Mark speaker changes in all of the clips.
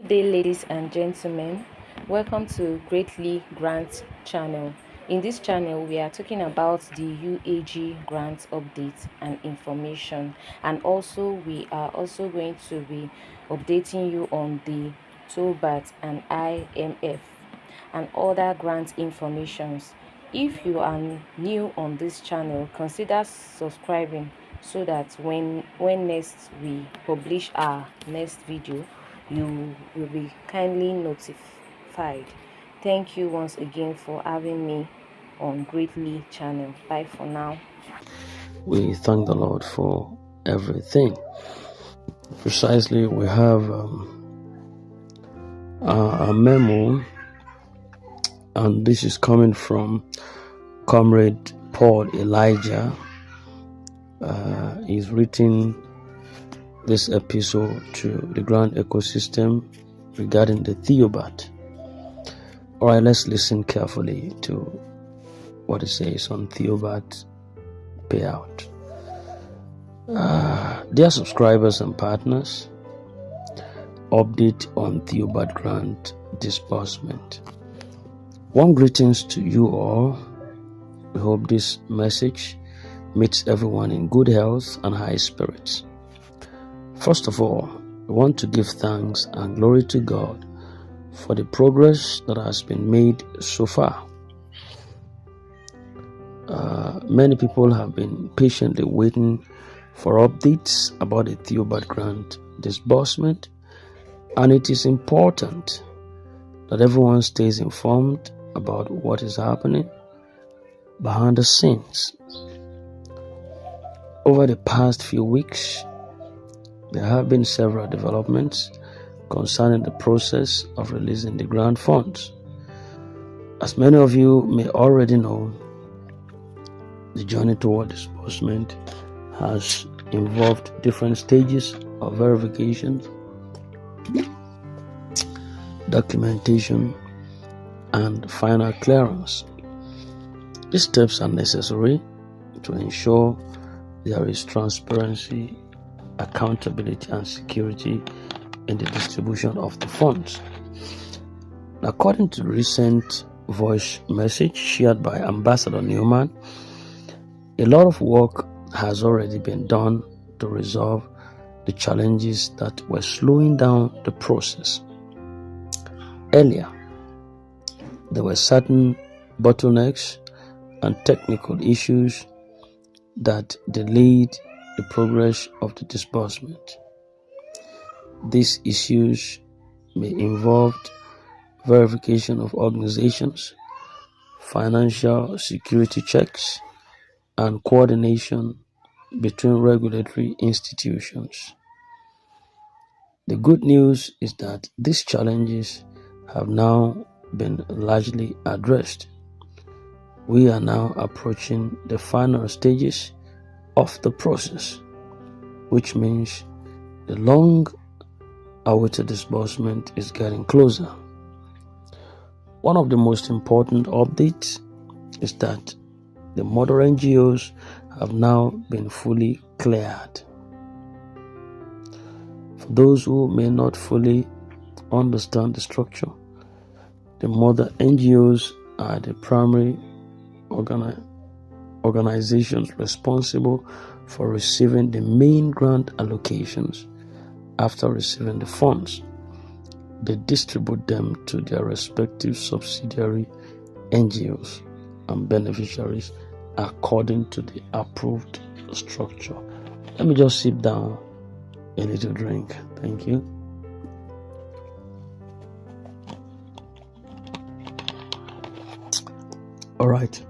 Speaker 1: Good day, ladies and gentlemen. Welcome to Greatly Grant channel. In this channel, we are talking about the UAG grant updates and information, and also we are also going to be updating you on the Theobarth and IMF and other grant informations. If you are new on this channel, consider subscribing so that when next we publish our next video, you will be kindly notified. Thank you once again for having me on Greatly channel. Bye for now.
Speaker 2: We thank the Lord for everything. Precisely, we have a memo, and this is coming from Comrade Paul Elijah. He's written this episode to the grant ecosystem regarding the Theobarth. All right, let's listen carefully to what it says on Theobarth payout. Dear subscribers and partners, update on Theobarth grant disbursement. Warm greetings to you all. We hope this message meets everyone in good health and high spirits. First of all, we want to give thanks and glory to God for the progress that has been made so far. Many people have been patiently waiting for updates about the Theobarth grant disbursement, and it is important that everyone stays informed about what is happening behind the scenes. Over the past few weeks, there have been several developments concerning the process of releasing the grant funds. As many of you may already know, the journey toward disbursement has involved different stages of verification, documentation, and final clearance. These steps are necessary to ensure there is transparency, accountability, and security in the distribution of the funds. According to the recent voice message shared by Ambassador Newman, a lot of work has already been done to resolve the challenges that were slowing down the process. Earlier, there were certain bottlenecks and technical issues that delayed the progress of the disbursement. These issues may involve verification of organizations, financial security checks, and coordination between regulatory institutions. The good news is that these challenges have now been largely addressed. We are now approaching the final stages of the process, which means the long-awaited disbursement is getting closer. One of the most important updates is that the mother NGOs have now been fully cleared. For those who may not fully understand the structure, the mother NGOs are the primary organizations responsible for receiving the main grant allocations. After receiving the funds, they distribute them to their respective subsidiary NGOs and beneficiaries according to the approved structure. Let me just sip down a little drink. Thank you. All right.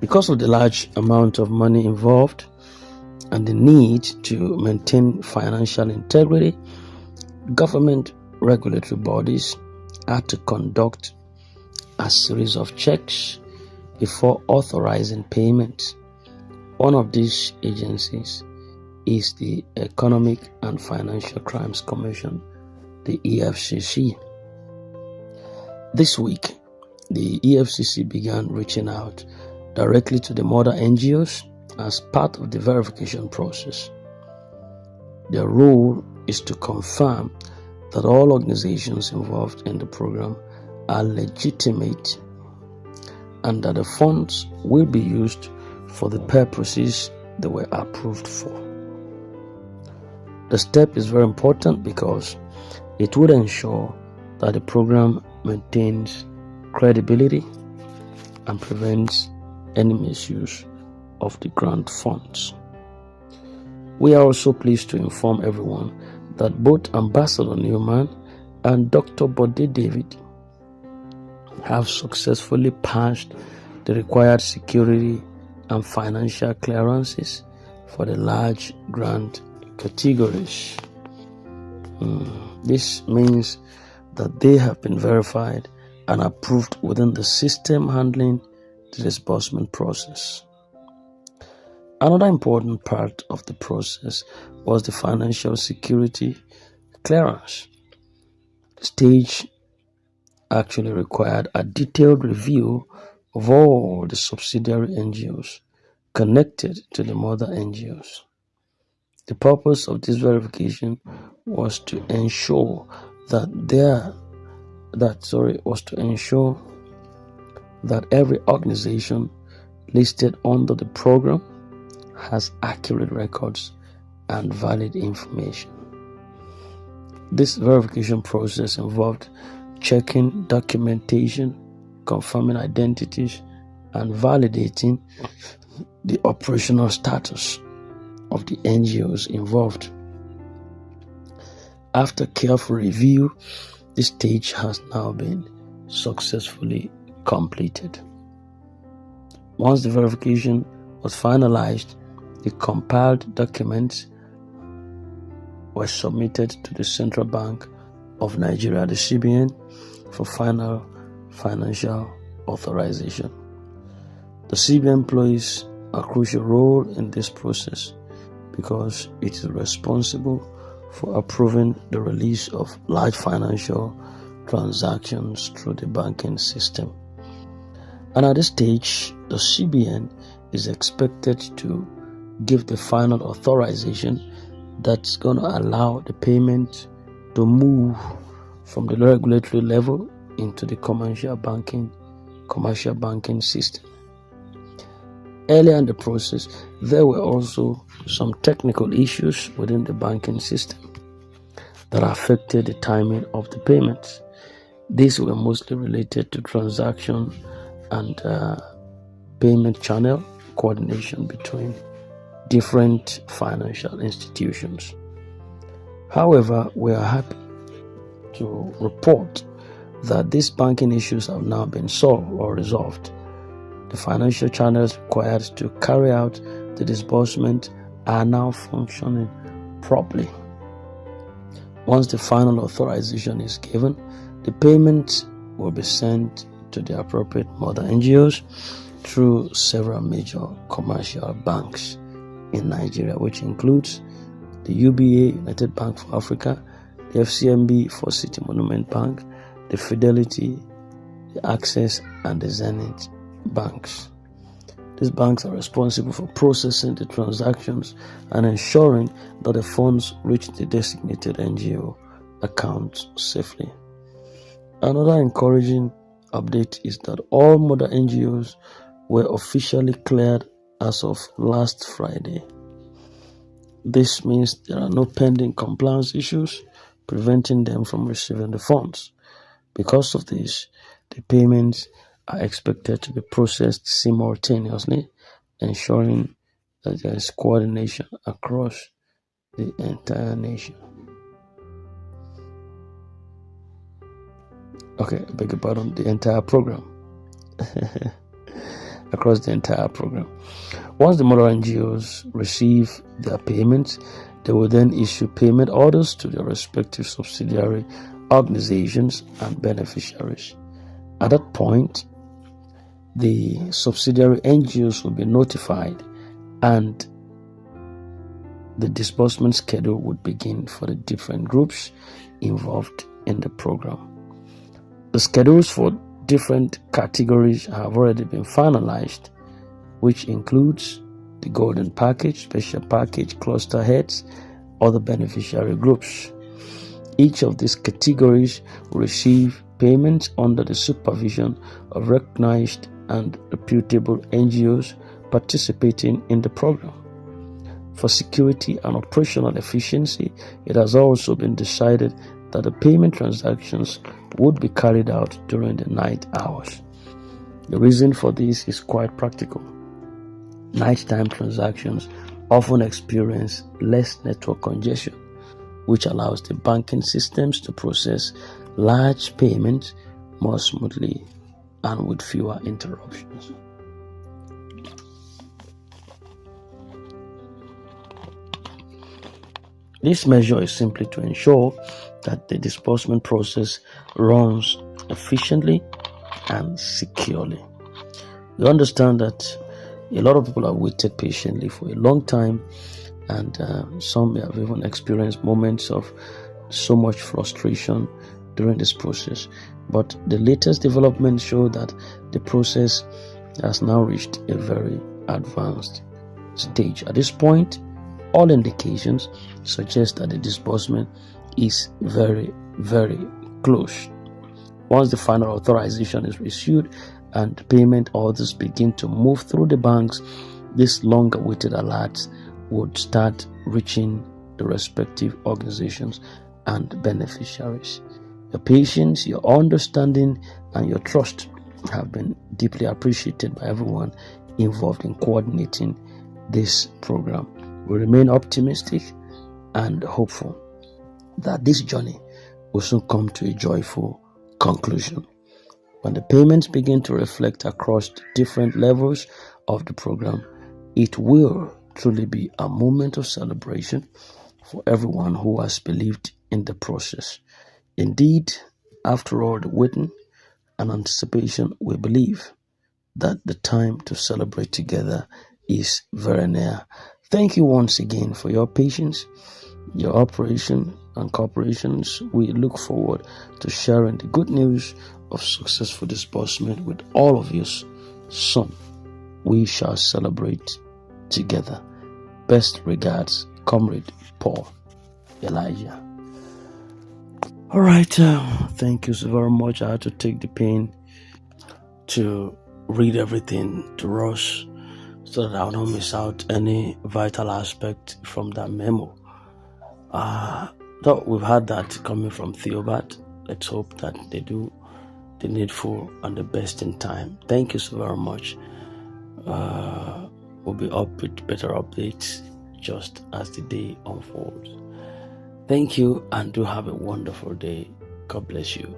Speaker 2: Because of the large amount of money involved and the need to maintain financial integrity, government regulatory bodies had to conduct a series of checks before authorizing payments. One of these agencies is the Economic and Financial Crimes Commission, the EFCC. This week, the EFCC began reaching out directly to the mother NGOs as part of the verification process. Their role is to confirm that all organizations involved in the program are legitimate and that the funds will be used for the purposes they were approved for. The step is very important because it would ensure that the program maintains credibility and prevents any misuse of the grant funds. We are also pleased to inform everyone that both Ambassador Newman and Dr. Bode David have successfully passed the required security and financial clearances for the large grant categories. This means that they have been verified and approved within the system handling the disbursement process. Another important part of the process was the financial security clearance. The stage actually required a detailed review of all the subsidiary NGOs connected to the mother NGOs. The purpose of this verification was to ensure that every organization listed under the program has accurate records and valid information. This verification process involved checking documentation, confirming identities, and validating the operational status of the NGOs involved. After careful review, this stage has now been successfully completed. Once the verification was finalized, the compiled documents were submitted to the Central Bank of Nigeria, the CBN, for final financial authorization. The CBN plays a crucial role in this process because it is responsible for approving the release of large financial transactions through the banking system. And at this stage, the CBN is expected to give the final authorization that's going to allow the payment to move from the regulatory level into the commercial banking system. Earlier in the process, there were also some technical issues within the banking system that affected the timing of the payments. These were mostly related to transaction and payment channel coordination between different financial institutions. However, we are happy to report that these banking issues have now been solved or resolved. The financial channels required to carry out the disbursement are now functioning properly. Once the final authorization is given, the payment will be sent to the appropriate mother NGOs through several major commercial banks in Nigeria, which includes the UBA, United Bank for Africa, the FCMB for City Monument Bank, the Fidelity, the Access, and the Zenith banks. These banks are responsible for processing the transactions and ensuring that the funds reach the designated NGO accounts safely. Another encouraging update is that all mother NGOs were officially cleared as of last Friday. This means there are no pending compliance issues preventing them from receiving the funds. Because of this, the payments are expected to be processed simultaneously, ensuring that there is coordination across the entire nation. The entire program. Across the entire program. Once the mother NGOs receive their payments, they will then issue payment orders to their respective subsidiary organizations and beneficiaries. At that point, the subsidiary NGOs will be notified and the disbursement schedule would begin for the different groups involved in the program. The schedules for different categories have already been finalized, which includes the golden package, special package, cluster heads, other beneficiary groups. Each of these categories will receive payments under the supervision of recognized and reputable NGOs participating in the program. For security and operational efficiency, it has also been decided that the payment transactions would be carried out during the night hours. The reason for this is quite practical. Nighttime transactions often experience less network congestion, which allows the banking systems to process large payments more smoothly and with fewer interruptions. This measure is simply to ensure that the disbursement process runs efficiently and securely. You understand that a lot of people have waited patiently for a long time, and some have even experienced moments of so much frustration during this process. But the latest developments show that the process has now reached a very advanced stage. At this point, all indications suggest that the disbursement is very, very close. Once the final authorization is issued and payment orders begin to move through the banks, these long-awaited alerts would start reaching the respective organizations and beneficiaries. Your patience, your understanding, and your trust have been deeply appreciated by everyone involved in coordinating this program. We remain optimistic and hopeful that this journey will soon come to a joyful conclusion. When the payments begin to reflect across the different levels of the program, it will truly be a moment of celebration for everyone who has believed in the process. Indeed, after all the waiting and anticipation, we believe that the time to celebrate together is very near. Thank you once again for your patience, your operation and cooperations. We look forward to sharing the good news of successful disbursement with all of you soon. We shall celebrate together. Best regards, Comrade Paul Elijah. All right, thank you so very much. I had to take the pain to read everything to rush so that I don't miss out any vital aspect from that memo. So we've had that coming from Theobarth. Let's hope that they do the needful and the best in time. Thank you so very much. We'll be up with better updates just as the day unfolds. Thank you and do have a wonderful day. God bless you.